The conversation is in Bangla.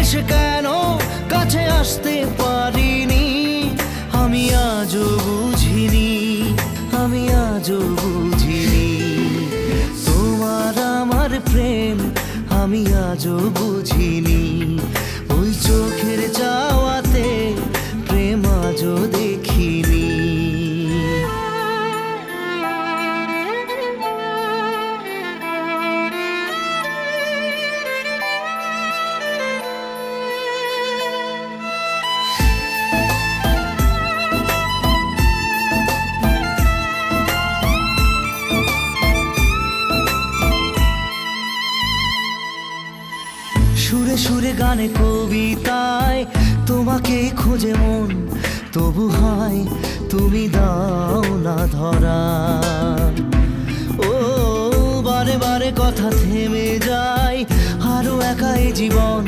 এসে কেন কাছে আসতে পারিনি, আমি আজও বুঝিনি, আমি আজও বুঝিনি তোমার আমার প্রেম, আমি আজও বুঝিনি। ওই চোখের চাওয়াতে প্রেম আজও দেখিনি। সুরে সুরে গানে কবিতায় তোমাকে খোঁজে মন, তবু হয় তুমি দাও না ধরা। ও বারে বারে কথা থেমে যায়, আরো একা এই জীবন